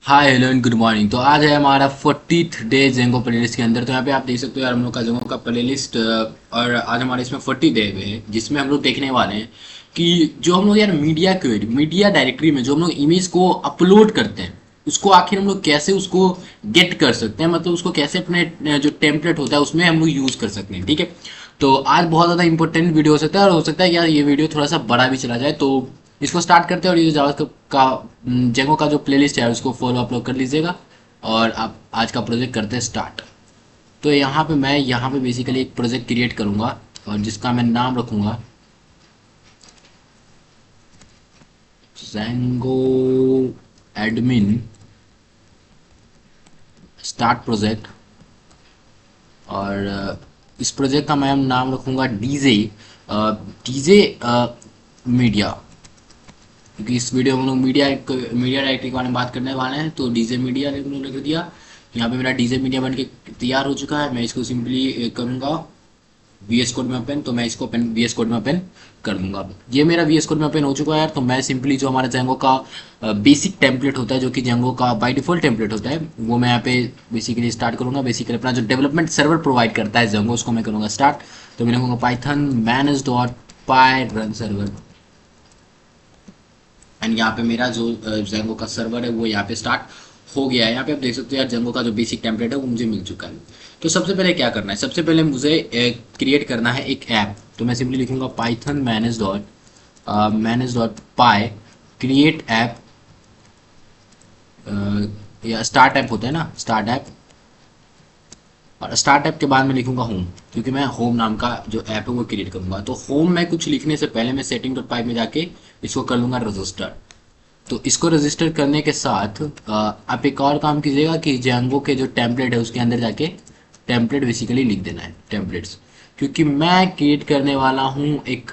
Hi hello and good morning. तो आज है हमारा 40th डे जेंगो प्लेलिस्ट के अंदर। तो यहाँ पे आप देख सकते हो यार हम लोग का जेंगो का प्लेलिस्ट। और आज हमारे इसमें 40 डे हुए हैं जिसमें हम लोग देखने वाले हैं कि जो हम लोग यार मीडिया डायरेक्टरी में जो हम लोग इमेज को अपलोड करते हैं उसको आखिर हम लोग कैसे उसको गेट कर सकते हैं, मतलब उसको कैसे अपने जो टेम्पलेट होता है उसमें हम लोग यूज कर सकते हैं। ठीक है, तो आज बहुत ज़्यादा इंपॉर्टेंट वीडियो हो सकता है और हो सकता है कि यार ये वीडियो थोड़ा सा बड़ा भी चला जाए। तो इसको स्टार्ट करते हैं और ये जावास्क्रिप्ट का जेंगो का जो प्लेलिस्ट है उसको फॉलो अपलोड कर लीजिएगा और आप आज का प्रोजेक्ट करते हैं स्टार्ट। तो यहाँ पे बेसिकली एक प्रोजेक्ट क्रिएट करूंगा और जिसका मैं नाम रखूंगा जेंगो एडमिन स्टार्ट प्रोजेक्ट। और इस प्रोजेक्ट का मैं नाम रखूंगा डीजे डीजे मीडिया, क्योंकि इस वीडियो में हम लोग मीडिया डायरेक्टरी के बारे में बात करने वाले हैं। तो डीजे मीडिया ने हम लोग लिख दिया। यहाँ पे मेरा डीजे मीडिया बन के तैयार हो चुका है। मैं इसको सिंपली करूँगा VS कोड में ओपन, तो मैं इसको ओपन VS कोड में ओपन कर दूंगा। ये मेरा VS कोड में ओपन हो चुका है यार। तो मैं सिंपली जो हमारा जेंगो का बेसिक टेम्पलेट होता है, जो कि जेंगो का बाय डिफॉल्ट टेम्पलेट होता है, वो मैं यहाँ पे बेसिकली स्टार्ट करूंगा। बेसिकली अपना जो डेवलपमेंट सर्वर प्रोवाइड करता है जेंगो, उसको मैं करूंगा स्टार्ट। तो मैं लिखूंगा Python manage dot pi run server and यहाँ पे मेरा जो जेंगो का सर्वर है वो यहाँ पे स्टार्ट हो गया है। यहाँ पे आप देख सकते हो यार जेंगो का जो बेसिक टेम्पलेट है वो मुझे मिल चुका है। तो सबसे पहले क्या करना है, सबसे पहले मुझे क्रिएट करना है एक ऐप। तो मैं सिंपली लिखूंगा पाइथन मैनेज डॉट पाई क्रिएट ऐप, या स्टार्ट ऐप होता है ना, स्टार्ट ऐप। और स्टार्ट ऐप के बाद मैं लिखूंगा होम, क्योंकि मैं होम नाम का जो ऐप है वो क्रिएट करूंगा। तो होम में कुछ लिखने से पहले मैं सेटिंग डॉट पाई में जाके इसको कर लूंगा रजिस्टर। तो इसको रजिस्टर करने के साथ आप एक और काम कीजिएगा कि जेंगो के जो टेम्पलेट है उसके अंदर जाके टेम्पलेट बेसिकली लिख देना है, टेम्पलेट्स। क्योंकि मैं क्रिएट करने वाला हूँ एक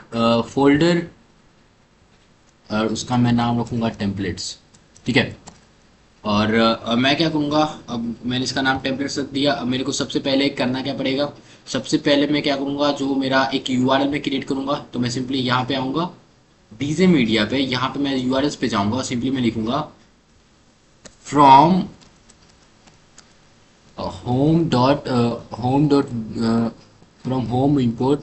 फोल्डर और उसका मैं नाम रखूंगा टेम्पलेट्स। ठीक है, और मैं क्या करूँगा, अब मैंने इसका नाम टेम्पलेट्स रख दिया। अब मेरे को सबसे पहले करना क्या पड़ेगा, सबसे पहले मैं क्या करूँगा, जो मेरा एक यूआरएल में क्रिएट करूँगा। तो मैं सिंपली यहाँ पे आऊँगा डीजे मीडिया पे, यहाँ पे मैं यूआरएल पे जाऊँगा और सिंपली मैं लिखूँगा from home dot from home import.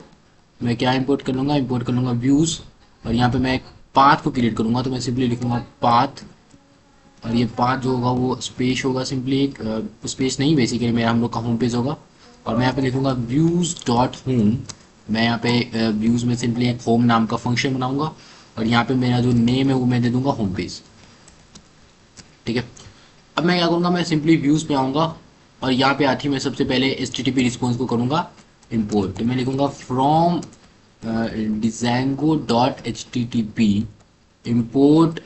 मैं क्या इंपोर्ट कर लूँगा, इंपोर्ट कर लूँगा व्यूज़। और यहाँ पे मैं एक पाथ को क्रिएट करूँगा। तो मैं सिंपली लिखूँगा पाथ, और ये पाथ जो होगा वो स्पेस होगा, सिंपली एक स्पेस नहीं, बेसिकली मेरा हम लोग का होम पेज होगा। और मैं यहाँ पे लिखूँगा व्यूज़ डॉट होम। मैं यहाँ पे व्यूज़ में सिंपली एक होम नाम का फंक्शन बनाऊँगा और यहाँ पे मेरा जो नेम है वो मैं दे दूँगा होम पेज। ठीक है, अब मैं क्या करूँगा, मैं सिंपली व्यूज़ पे आऊँगा और यहाँ पे आती मैं सबसे पहले HTTP रिस्पॉन्स को करूँगा इम्पोर्ट। तो मैं लिखूँगा from Django dot HTTP import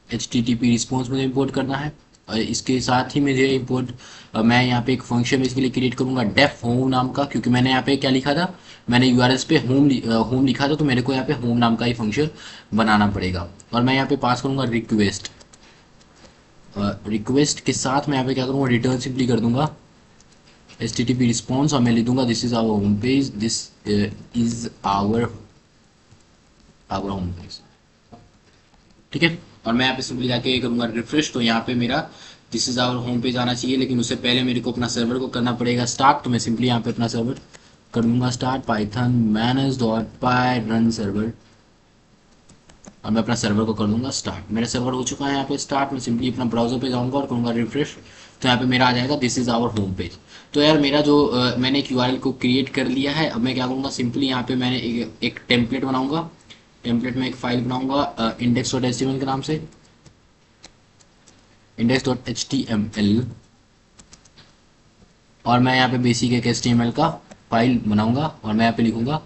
HTTP response मुझे इंपोर्ट करना है। और इसके साथ ही मुझे इंपोर्ट मैं यहाँ पे एक फंक्शन इसके लिए क्रिएट करूँगा डेफ होम नाम का, क्योंकि मैंने यहाँ पे क्या लिखा था, मैंने यूआरएल पे होम लिखा था। तो मेरे को यहाँ पे होम नाम का ही फंक्शन बनाना पड़ेगा। और मैं यहाँ पे पास करूँगा रिक्वेस्ट। रिक्वेस्ट के साथ मैं यहाँ पे क्या करूँगा, रिटर्न सिंपली कर दूंगा HTTP रिस्पॉन्स और मैं लिख दूंगा this is our home page, this is our home page. ठीक है, और मैं यहाँ पे सिंपली जाके करूँगा रिफ्रेश। तो यहाँ पे मेरा this is our home page आना चाहिए, लेकिन उससे पहले मेरे को अपना सर्वर को करना पड़ेगा स्टार्ट। तो मैं सिंपली यहाँ पे अपना सर्वर कर दूंगा स्टार्ट पाइथन मैनेज डॉट पाई रन सर्वर और मैं अपना सर्वर को कर दूंगा स्टार्ट। मेरा सर्वर हो चुका है यहाँ पे स्टार्ट। मैं सिंपली अपना ब्राउजर पे जाऊँगा और करूँगा रिफ्रेश। तो यहाँ पे मेरा आ जाएगा this is our home page. तो यार मेरा जो मैंने एक यूआरएल को क्रिएट कर लिया है। अब मैं क्या करूँगा, सिंपली यहाँ पे मैंने एक टेम्पलेट बनाऊंगा। टेम्पलेट में एक फाइल बनाऊंगा इंडेक्स डॉट एच के नाम से, इंडेक्स डॉट HTML। और मैं यहाँ पे बेसिक एक HTML का फाइल बनाऊंगा और मैं यहाँ पे लिखूंगा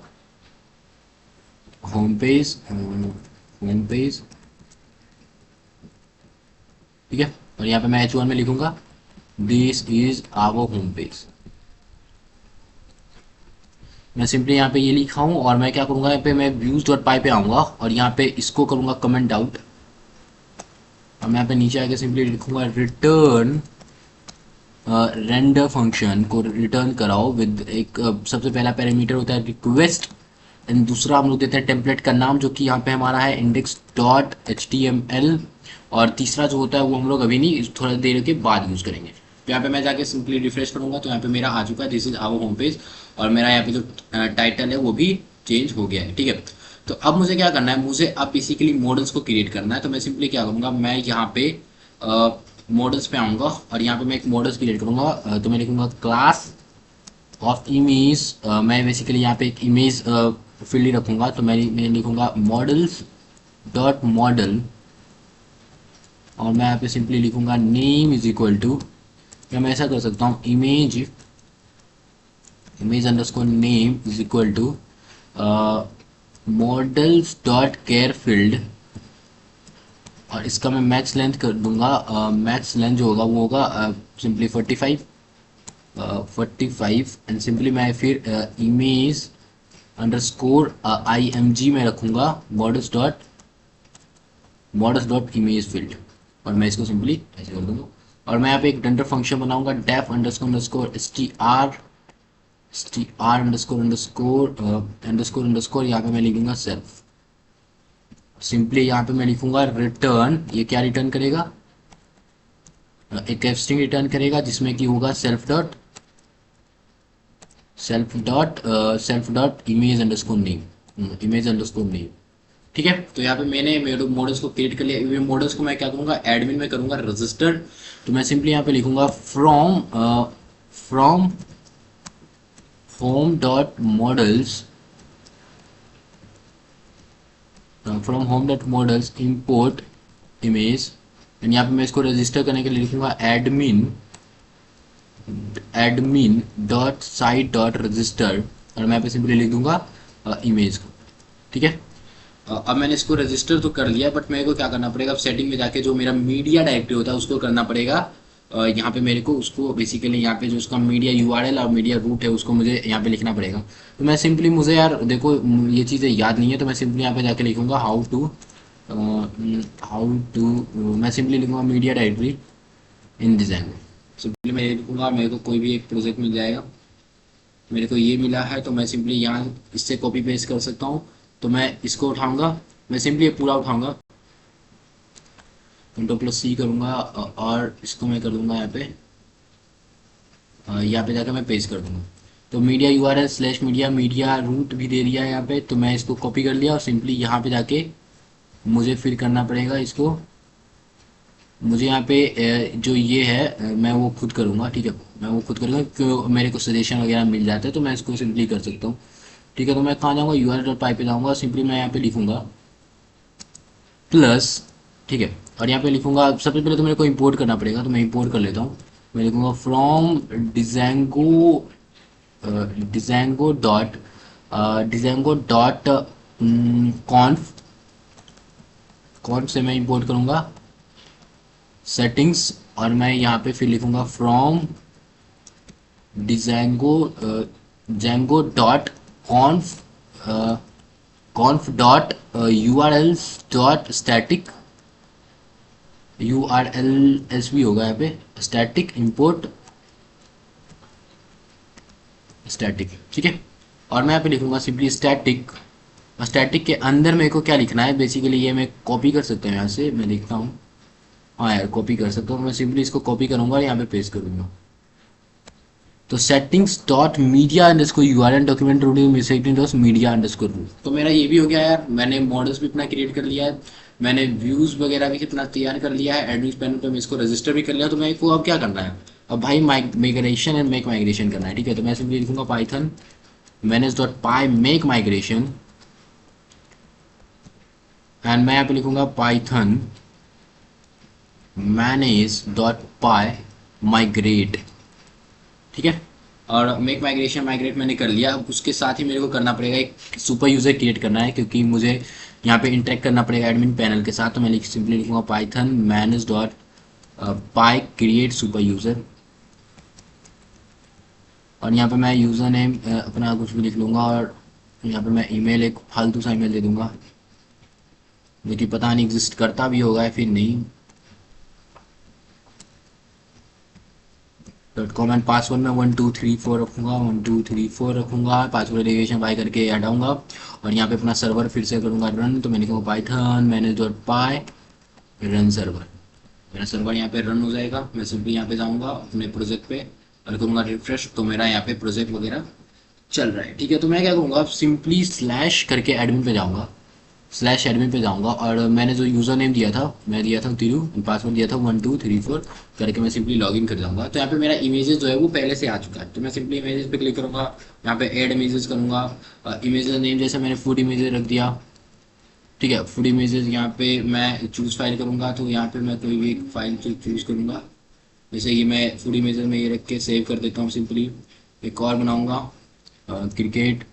होम पेज। ठीक है, और यहाँ पे मैं H1 में लिखूंगा this is our home page. मैं सिंपली यहाँ पे ये लिखा हूँ और मैं क्या करूँगा, यहाँ पे मैं व्यूज डॉट पाई पे आऊँगा और यहाँ पे इसको करूँगा कमेंट आउट। और मैं यहाँ पे नीचे आके सिंपली लिखूँगा रिटर्न रेंडर फंक्शन को रिटर्न कराओ विद एक सबसे पहला पैरामीटर होता है रिक्वेस्ट एंड दूसरा हम लोग देते हैं टेम्पलेट का नाम, जो कि यहाँ पे हमारा है इंडेक्स डॉट HTML। और तीसरा जो होता है वो हम लोग अभी नहीं, थोड़ा देर के बाद यूज़ करेंगे। तो यहाँ पे मैं जाके सिंपली रिफ्रेश करूंगा तो यहाँ पे मेरा आ चुका है, this is our home page. और मेरा यहाँ पे जो टाइटल है वो भी चेंज हो गया है, ठीक है। तो अब मुझे क्या करना है, मुझे अब बेसिकली मॉडल्स को क्रिएट करना है। तो मैं सिंपली क्या करूँगा, मैं यहाँ पे मॉडल्स पे आऊँगा और यहाँ पे मैं एक मॉडल्स क्रिएट करूँगा। तो मैं लिखूँगा क्लास ऑफ इमेज। मैं बेसिकली यहाँ पे एक इमेज फील्ड ही रखूँगा। तो मैं लिखूँगा मॉडल्स डॉट मॉडल, और मैं यहाँ पे सिंपली लिखूँगा नेम इज इक्वल टू, या मैं ऐसा कर सकता हूँ image underscore name is equal to models dot care field, और इसका मैं मैक्स लेंथ कर दूंगा। मैक्स लेंथ जो होगा वो होगा सिंपली 45 एंड सिंपली मैं फिर इमेज अंडरस्कोर IMG में रखूंगा मॉडल्स डॉट इमेज फील्ड, और मैं इसको सिंपली ऐसे कर दूंगा। और मैं यहाँ पे एक डंडर फंक्शन बनाऊंगा डेफ अंडरस्कोर str अंडरस्कोर यहाँ पे मैं लिखूंगा सेल्फ। सिंपली यहाँ पे मैं लिखूंगा रिटर्न, ये क्या रिटर्न करेगा, एक स्ट्रिंग रिटर्न करेगा जिसमें कि होगा self dot image underscore name, ठीक है। तो यहाँ पे मैंने मेरे मॉडल्स को क्रिएट कर लिया। ये मॉडल्स को मैं क्या करूँगा, एडमिन में करूँगा रजिस्टर्ड। तो मैं सिंपली यहाँ पे लिखूंगा from home dot models import image, and यहाँ पे मैं इसको रजिस्टर करने के लिए लिखूंगा admin dot site dot register, और मैं यहाँ पे सिंपली लिख दूंगा इमेज को, ठीक है। अब मैंने इसको रजिस्टर तो कर लिया, बट मेरे को क्या करना पड़ेगा, अब सेटिंग में जाके जो मेरा मीडिया डायरेक्टरी होता है उसको करना पड़ेगा। यहाँ पे मेरे को उसको बेसिकली यहाँ पे जो उसका मीडिया URL और मीडिया रूट है उसको मुझे यहाँ पे लिखना पड़ेगा। तो मैं सिंपली, मुझे यार देखो ये चीज़ें याद नहीं है, तो मैं सिंपली यहाँ पे जाके लिखूंगा मैं सिंपली लिखूंगा मीडिया डायरेक्टरी इन डिजाइन। सिंपली मैं ये लिखूंगा, मेरे को कोई भी एक प्रोजेक्ट मिल जाएगा, मेरे को ये मिला है तो मैं सिंपली यहाँ इससे कॉपी पेस्ट कर सकता हूँ। तो मैं इसको उठाऊंगा, मैं सिंपली ये पूरा उठाऊंगा, Ctrl+C करूंगा और इसको मैं कर दूंगा यहाँ पे जाकर मैं पेस्ट कर दूंगा। तो मीडिया URL /मीडिया रूट भी दे दिया है यहाँ पे। तो मैं इसको कॉपी कर लिया और सिंपली यहाँ पे जाके मुझे फिर करना पड़ेगा इसको, मुझे यहाँ पे जो ये है मैं वो खुद करूँगा, ठीक है। मैं वो खुद करूँगा क्योंकि मेरे को सजेशन वगैरह मिल जाता है, तो मैं इसको सिंपली कर सकता हूँ, ठीक है। तो मैं कहाँ जाऊँगा, URL.py पे जाऊँगा, सिंपली मैं यहाँ पे लिखूँगा प्लस, ठीक है। और यहाँ पे लिखूँगा, सबसे पहले तो मेरे को इंपोर्ट करना पड़ेगा, तो मैं इंपोर्ट कर लेता हूँ। मैं लिखूँगा फ्रॉम डिजेंगो डॉट कॉन्फ से मैं इंपोर्ट करूँगा सेटिंग्स, और मैं यहाँ पे फिर लिखूँगा from Django dot कॉन्फ dot URLs dot static URLs भी होगा यहाँ पे स्टैटिक इंपोर्ट स्टैटिक, ठीक है। और मैं यहाँ पे लिखूंगा सिंपली स्टैटिक, और स्टैटिक के अंदर मेरे को क्या लिखना है, बेसिकली ये मैं कॉपी कर सकता हूँ यहाँ से, मैं लिखता हूँ, हाँ यार कॉपी कर सकता हूँ। मैं सिंपली इसको कॉपी करूंगा और यहाँ पे पेस्ट करूंगा। तो settings dot media underscore URL document routing setting dot media underscore root. तो मेरा ये भी हो गया यार, मैंने मॉडल्स भी अपना क्रिएट कर लिया है, मैंने व्यूज वगैरह भी कितना तैयार कर लिया है, एडमिन पैनल पे मैं इसको रजिस्टर भी कर लिया। तो मेरे को अब क्या करना है, अब भाई माइग्रेशन एंड मेक माइग्रेशन करना है, ठीक है। तो मैं सिंपली लिखूंगा Python manage.py make migration, and मैं यहाँ पे लिखूंगा पाइथन manage.py माइग्रेट, ठीक है। और मेक माइग्रेट मैंने कर लिया। अब उसके साथ ही मेरे को करना पड़ेगा एक सुपर यूजर क्रिएट करना है, क्योंकि मुझे यहाँ पे इंटरेक्ट करना पड़ेगा एडमिन पैनल के साथ। तो मैं सिंपली लिखूंगा Python manage.py create super user, और यहाँ पे मैं यूजर नेम अपना कुछ भी लिख लूँगा, और यहाँ पे मैं ईमेल एक फालतू सा ईमेल दे दूंगा जो कि पता नहीं एग्जिस्ट करता भी होगा या फिर नहीं। .com एंड पासवर्ड में 1234 रखूंगा, 1234 रखूंगा, पासवर्ड वेरिफिकेशन बाय करके हटाऊंगा। और यहाँ पे अपना सर्वर फिर से करूँगा रन, तो मैंने कहा पाइथन manage.py रन सर्वर, मेरा सर्वर यहाँ पे रन हो जाएगा। मैं सिंपली यहाँ पे जाऊँगा अपने प्रोजेक्ट पे और करूँगा रिफ्रेश, तो मेरा यहाँ पे प्रोजेक्ट वगैरह चल रहा है। ठीक है, तो मैं क्या करूँगा, सिंपली स्लैश करके एडमिन पे जाऊँगा, स्लैश एडमिन पे जाऊँगा और मैंने जो यूज़र नेम दिया था, मैं दिया था तिरु, पासवर्ड दिया था 1234 करके मैं सिंपली लॉगिन कर जाऊँगा। तो यहाँ पे मेरा इमेजेस जो है वो पहले से आ चुका है, तो मैं सिंपली इमेजेस पे क्लिक करूँगा, यहाँ पे ऐड इमेजेस करूँगा। इमेजेस नेम जैसे मैंने फूड इमेजेस रख दिया, ठीक है, फूड इमेजेस यहाँ पे मैं चूज़ फाइल करूँगा, तो यहाँ पे मैं कोई भी एक फाइल चूज़ करूँगा, जैसे ये मैं फूड इमेजेस में ये रख के सेव कर देता हूँ। सिंपली एक और बनाऊँगा क्रिकेट,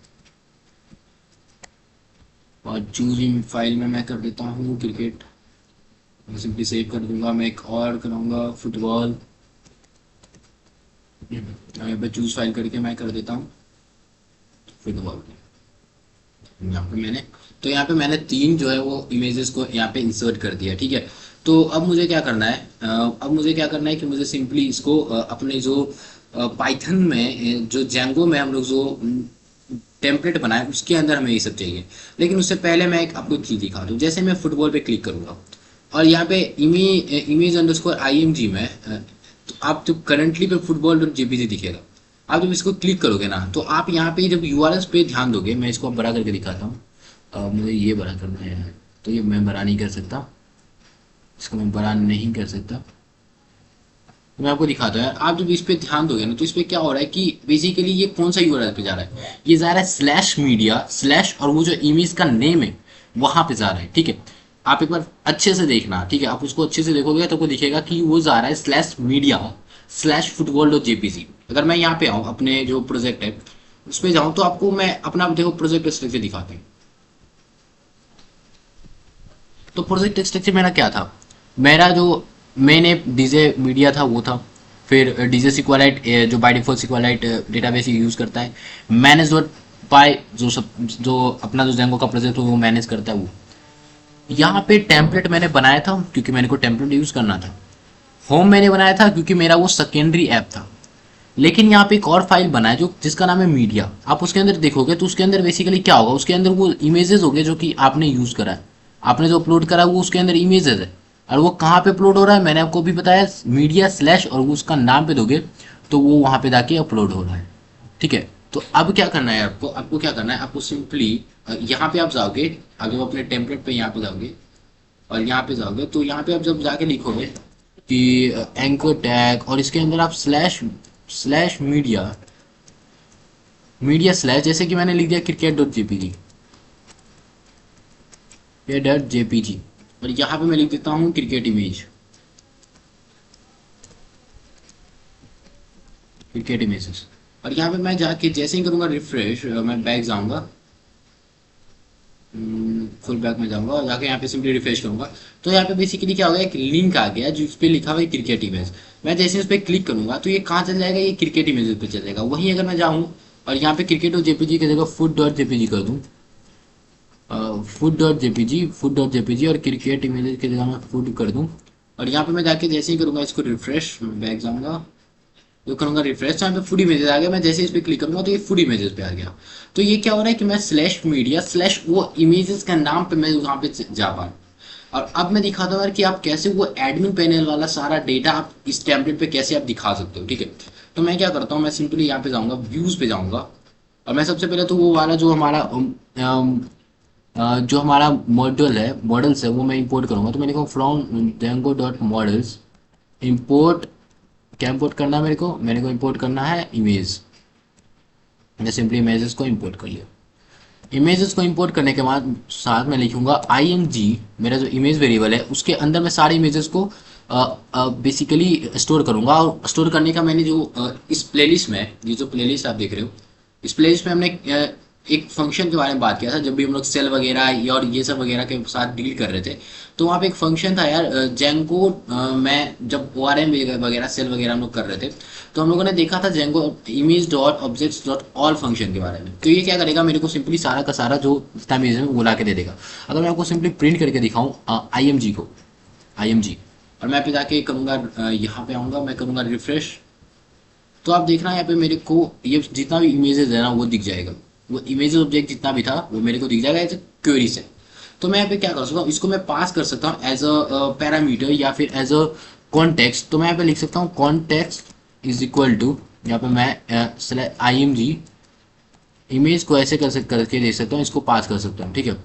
और चूज इन फाइल में मैं कर देता हूँ क्रिकेट, सिंपली सेव कर दूंगा। मैं एक और कराऊंगा फुटबॉल, यहाँ पे चूज फाइल करके मैं कर देता हूँ फुटबॉल। यहाँ पे मैंने 3 जो है वो इमेजेस को यहाँ पे इंसर्ट कर दिया। ठीक है, तो अब मुझे क्या करना है, कि मुझे सिंपली इसको अपने जो पाइथन में जो जेंगो में हम लोग जो टेम्पलेट बनाए उसके अंदर हमें ये सब चाहिए। लेकिन उससे पहले मैं एक आपको चीज़ दिखा दूँ, जैसे मैं फुटबॉल पे क्लिक करूँगा और यहाँ पे इमेज अंडरस्कोर IMG में तो आप जब करंटली पे फुटबॉल डॉट JPG दिखेगा, आप जब इसको क्लिक करोगे ना, तो आप यहाँ पे जब URLs पे ध्यान दोगे, मैं इसको बड़ा करके दिखाता हूँ, मुझे ये बड़ा करना है, तो ये मैं बड़ा नहीं कर सकता, इसको मैं बड़ा नहीं कर सकता, तो मैं आपको दिखाता हूँ। आप जब इस पे ध्यान दोगे ना, तो इस पे क्या हो रहा है कि बेसिकली ये कौन सा URL पे जा रहा है, ये जा रहा है स्लैश मीडिया स्लैश और वो जो इमेज का नेम है वहां पे जा रहा है। ठीक है, आप एक बार अच्छे से देखना, ठीक है, आप उसको अच्छे से देखोगे तो आपको दिखेगा कि वो जा रहा है slash media slash football dot JPG। अगर मैं यहाँ पे आऊँ अपने जो प्रोजेक्ट है उस पर जाऊँ, तो आपको मैं अपना देखो प्रोजेक्ट स्ट्रक्चर दिखाते हैं। तो प्रोजेक्ट स्ट्रक्चर मेरा क्या था, मेरा जो मैंने डीजे मीडिया था वो था, फिर डीजे सिक्वालाइट जो बाय डिफॉल्ट सिक्वालाइट डेटाबेस यूज करता है, मैनेज डॉट पाई जो अपना जो जेंगो का प्रोजेक्ट है वो मैनेज करता है वो। यहाँ पे टेम्पलेट मैंने बनाया था क्योंकि मैंने को टेम्पलेट यूज करना था, होम मैंने बनाया था क्योंकि मेरा वो सेकेंडरी ऐप था। लेकिन यहाँ पे एक और फाइल बना है जो जिसका नाम है मीडिया, आप उसके अंदर देखोगे तो उसके अंदर बेसिकली क्या होगा, उसके अंदर वो इमेजेस होंगे जो कि आपने यूज करा है, आपने जो अपलोड करा है वो उसके अंदर इमेजेस है। और वो कहाँ पे अपलोड हो रहा है मैंने आपको भी बताया, मीडिया स्लैश और वो उसका नाम पे दोगे तो वो वहाँ पे जाके अपलोड हो रहा है। ठीक है, तो अब क्या करना है आपको क्या करना है, आपको सिंपली यहाँ पे आप जाओगे, आप जब अपने टेम्पलेट पे यहाँ पे जाओगे और यहाँ पे जाओगे, तो यहाँ पे आप जब जाके लिखोगे कि एंकर टैग और इसके अंदर आप स्लैश मीडिया स्लैश, जैसे कि मैंने लिख दिया क्रिकेट डॉट JPG और यहाँ पे मैं लिख देता हूँ क्रिकेट इमेजेस। और यहाँ पे मैं जाके जैसे ही करूँगा रिफ्रेश, मैं बैक जाऊँगा, फुल बैक में जाऊँगा और जाके यहाँ पे सिंपली रिफ्रेश करूँगा, तो यहाँ पे बेसिकली क्या होगा, एक लिंक आ गया जिस पे लिखा हुआ है क्रिकेट इमेज। मैं जैसे उस पर क्लिक करूँगा तो ये कहाँ चल जाएगा, ये क्रिकेट इमेज पे चल जाएगा। वहीं अगर मैं जाऊँ और यहाँ पे क्रिकेट और JPG की जगह फुट डॉट JPG कर दूँ, फूड डॉट जेपीजी और क्रिकेट इमेजेस की जगह मैं फूड कर दूं, और यहाँ पे मैं जाके जैसे ही करूँगा इसको रिफ्रेश, बैक जाऊँगा तो करूँगा रिफ्रेश, तो यहाँ पे फूड इमेजेस आ गया। मैं जैसे इस पे क्लिक करूँगा तो ये फूड इमेजेस पे आ गया। तो ये क्या हो रहा है कि मैं स्लैश मीडिया स्लैश वो इमेजेस का नाम पे मैं वहाँ पे जा पा रहा हूँ। और अब मैं दिखाता हूँ कि आप कैसे वो एडमिन पैनल वाला सारा डेटा आप इस टेम्पलेट पे कैसे आप दिखा सकते हो। ठीक है, तो मैं क्या करता हूँ, मैं सिंपली यहाँ पे जाऊँगा, व्यूज पे जाऊँगा और मैं सबसे पहले तो वो वाला जो हमारा मॉडल्स है वो मैं इंपोर्ट करूँगा। तो मैंने कहा from Django dot models import, क्या इंपोर्ट करना है मेरे को इंपोर्ट करना है इमेज। मैं सिंपली इमेजेस को इंपोर्ट कर लिया। इमेजेस को इंपोर्ट करने के बाद साथ में लिखूंगा IMG, मेरा जो इमेज वेरिएबल है उसके अंदर मैं सारे इमेजेस को बेसिकली स्टोर करूंगा। और स्टोर करने का मैंने जो इस प्लेलिस्ट में, ये जो प्लेलिस्ट आप देख रहे हो, इस प्लेलिस्ट में हमने एक फंक्शन के बारे में बात किया था जब भी हम लोग सेल वगैरह और ये सब वगैरह के साथ डील कर रहे थे। तो वहाँ पे एक फंक्शन था यार, जेंगो में जब ORM वगैरह सेल वगैरह हम लोग कर रहे थे, तो हम लोगों ने देखा था Django image dot objects dot all function के बारे में। तो ये क्या करेगा, मेरे को सिंपली सारा का सारा जो इमेज है वो ला के दे देगा। अगर मैं आपको सिंपली प्रिंट करके दिखाऊँ IMG और मैं पे जाके करूँगा, यहाँ पे आऊँगा, मैं करूँगा रिफ्रेश, तो आप देखना यहाँ पे मेरे को ये जितना भी इमेजेस है ना वो दिख जाएगा। वो इमेज ऑब्जेक्ट जितना भी था वो मेरे को दिख जाएगा एज अ क्वेरी सेट। तो मैं यहाँ पे क्या कर सकता हूँ, इसको मैं पास कर सकता हूँ एज अ पैरामीटर या फिर एज अ कॉन्टेक्स्ट। तो मैं यहाँ पे लिख सकता हूँ कॉन्टेक्स्ट इज इक्वल टू, यहाँ पे मैं IMG इमेज को ऐसे करके दे सकता हूँ, इसको पास कर सकता हूँ। ठीक है,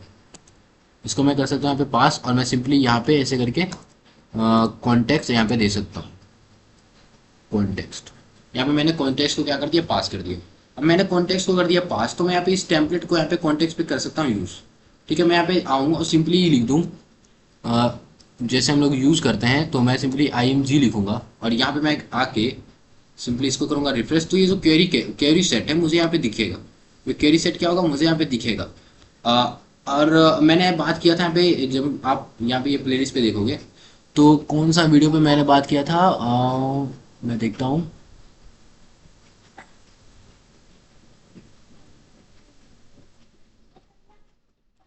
इसको मैं कर सकता हूँ यहाँ पे पास, और मैं सिंपली यहाँ पे ऐसे करके कॉन्टेक्स्ट यहाँ पे दे सकता हूँ। कॉन्टेक्स्ट, यहाँ पे मैंने कॉन्टेक्स्ट को क्या कर दिया, पास कर दिया। अब मैंने कॉन्टेक्स्ट को कर दिया पास, तो मैं यहाँ पे इस टेम्पलेट को यहाँ पे कॉन्टेक्स्ट पे कर सकता हूँ यूज। ठीक है, मैं यहाँ पे आऊँगा और सिंपली लिख दूँ जैसे हम लोग यूज करते हैं, तो मैं सिंपली IMG लिखूंगा और यहाँ पे मैं आके सिंपली इसको करूंगा रिफ्रेश। तो ये जो क्वेरी सेट है मुझे यहाँ पे दिखेगा। ये क्वेरी सेट क्या होगा, मुझे यहाँ पे दिखेगा। और मैंने बात किया था यहाँ पे, जब आप यहाँ पे ये प्लेलिस्ट पे देखोगे तो कौन सा वीडियो पे मैंने बात किया था, मैं देखता हूँ।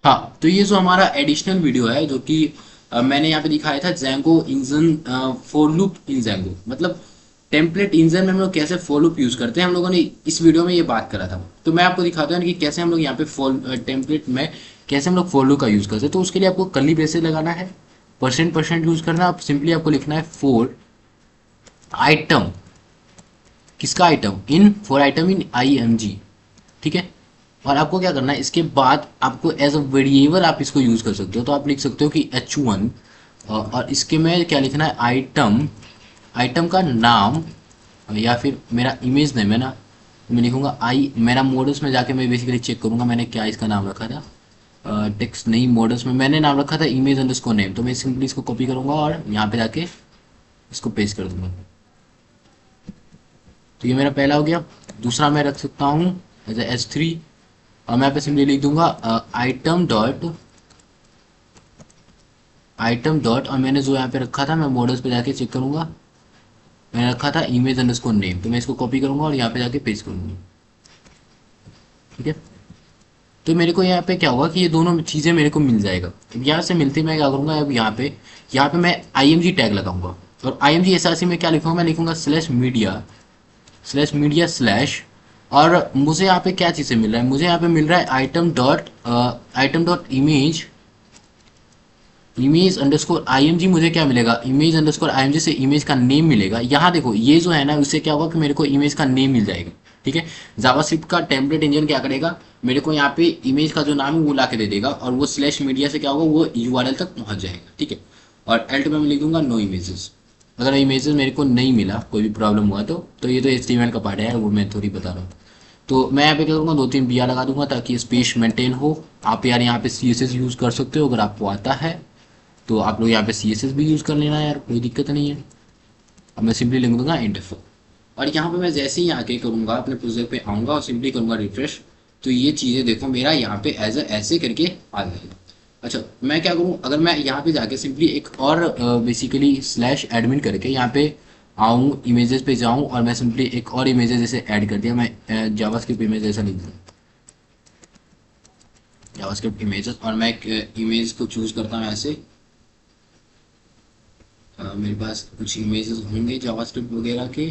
हाँ, तो ये जो हमारा एडिशनल वीडियो है जो कि मैंने यहाँ पे दिखाया था, Django engine for loop in Django, मतलब टेम्पलेट इंजन में हम लोग कैसे फॉर लूप यूज करते हैं, हम लोगों ने इस वीडियो में ये बात करा था। तो मैं आपको दिखाता हूँ कि कैसे हम लोग यहाँ पे टेम्पलेट में कैसे हम लोग फॉर लूप का यूज करते हैं। तो उसके लिए आपको कर्ली ब्रेसेस लगाना है, परसेंट यूज करना है। आप सिंपली आपको लिखना है फॉर आइटम, किसका item, in for item in IMG। ठीक है, और आपको क्या करना है, इसके बाद आपको एज अ वेरिएबल आप इसको यूज कर सकते हो। तो आप लिख सकते हो कि H1 और इसके में क्या लिखना है, आइटम, आइटम का नाम या फिर मेरा इमेज नेम है ना, तो मैं लिखूंगा मेरा मॉडल्स में जाके मैं बेसिकली चेक करूंगा मैंने क्या इसका नाम रखा था। टेक्स्ट नहीं, मॉडल्स में मैंने नाम रखा था इमेज अंडरस्कोर नेम। तो मैं सिंपली इसको कॉपी करूंगा और यहाँ पे जाके इसको पेस्ट कर दूंगा। तो ये मेरा पहला हो गया। दूसरा मैं रख सकता हूँ एज H3 और मैं यहाँ पे सिंपली लिख दूंगा आइटम डॉट और मैंने जो यहाँ पे रखा था, मैं मॉडल्स पे जाके चेक करूंगा, मैंने रखा था इमेज अंडरस्कोर नेम। तो मैं इसको कॉपी करूंगा और यहाँ पे जाके पेस्ट करूंगा। ठीक है, तो मेरे को यहाँ पे क्या होगा कि ये दोनों चीज़ें मेरे को मिल जाएगा। अब यहाँ से मिलते मैं क्या करूँगा, अब यहाँ पे मैं IMG टैग लगाऊंगा और IMG SRC में क्या लिखूंगा, मैं लिखूंगा /media/, और मुझे यहाँ पे क्या चीज़ें मिल रहा है, मुझे यहाँ पे मिल रहा है item dot image underscore IMG। मुझे क्या मिलेगा, इमेज अंडरस्कोर IMG से इमेज का नेम मिलेगा। यहाँ देखो ये जो है ना, उससे क्या होगा कि मेरे को इमेज का नेम मिल जाएगा। ठीक है, जावास्क्रिप्ट का टेम्पलेट इंजन क्या करेगा, मेरे को यहाँ पे इमेज का जो नाम है वो ला के दे देगा और वो /media से क्या होगा, वो URL तक पहुंच जाएगा। ठीक है, और एल्ट में मैं लिख दूंगा नो इमेजेस। अगर इमेजेस मेरे को नहीं मिला, कोई भी प्रॉब्लम हुआ तो ये तो HTML का पार्ट है, वो मैं थोड़ी बता रहा हूँ। तो मैं यहाँ पे क्या करूँगा, 2-3 बिया लगा दूंगा ताकि स्पेस मेंटेन हो। आप यार यहाँ पे CSS यूज कर सकते हो अगर आपको आता है, तो आप लोग यहाँ पे CSS भी यूज कर लेना यार, कोई दिक्कत नहीं है। अब मैं सिंपली लिख दूंगा इंटरफो, और यहाँ पे मैं जैसे ही आके करूँगा अपने प्रोजेक्ट पे आऊँगा और सिंपली करूँगा रिफ्रेश, तो ये चीज़ें देखो मेरा यहाँ पे ऐसे करके आ जाएगा। अच्छा, मैं क्या करूँ, अगर मैं यहाँ पे जाके सिंपली एक और बेसिकली /admin करके यहाँ पे आऊँ, इमेजेस पे जाऊँ और मैं सिंपली एक और इमेजेस जैसे ऐड कर दिया, मैं जावास्क्रिप्ट इमेज ऐसा लिख दूँ, जावास्क्रिप्ट इमेजेस, और मैं एक इमेज को चूज करता हूँ ऐसे। मेरे पास कुछ इमेजेस होंगे जावास्क्रिप्ट वगैरह के,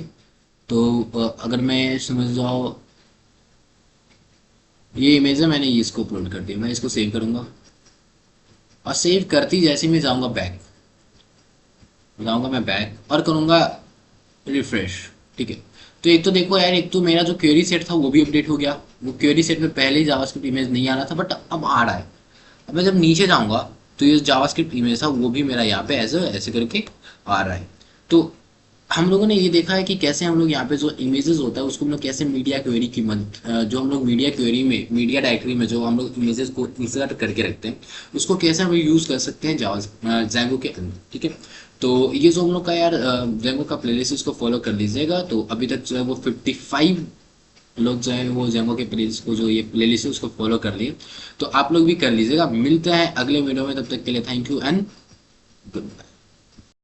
तो अगर मैं समझ जाओ ये इमेज है, मैंने इसको अपलोड कर दिया, मैं इसको सेव करूंगा और सेव करती जैसे मैं जाऊंगा बैक और करूंगा रिफ्रेश। ठीक है, तो एक तो देखो यार, एक तो मेरा जो क्वेरी सेट था वो भी अपडेट हो गया। वो क्वेरी सेट में पहले ही जावास्क्रिप्ट इमेज नहीं आ रहा था, बट अब आ रहा है। अब मैं जब नीचे जाऊंगा तो ये जावास्क्रिप्ट इमेज था वो भी मेरा यहाँ पे ऐसे करके आ रहा है। तो हम लोगों ने ये देखा है कि कैसे हम लोग यहाँ पे जो इमेजेस होता है उसको हम लोग कैसे मीडिया क्वेरी की मदद, जो हम लोग मीडिया क्वेरी में, मीडिया डायरेक्टरी में जो हम लोग इमेजेस को इंसर्ट करके रखते हैं, उसको कैसे हम यूज कर सकते हैं Django के अंदर। ठीक है, तो ये जो हम लोग का यार Django का प्लेलिस्ट, इसको फॉलो कर लीजिएगा। तो अभी तक जो है वो 55 लोग जो है वो Django के प्लेलिस्ट को, जो ये प्लेलिस्ट है उसको फॉलो कर लिए, तो आप लोग भी कर लीजिएगा। मिलते हैं अगले वीडियो में, तब तक के लिए thank you and good bye.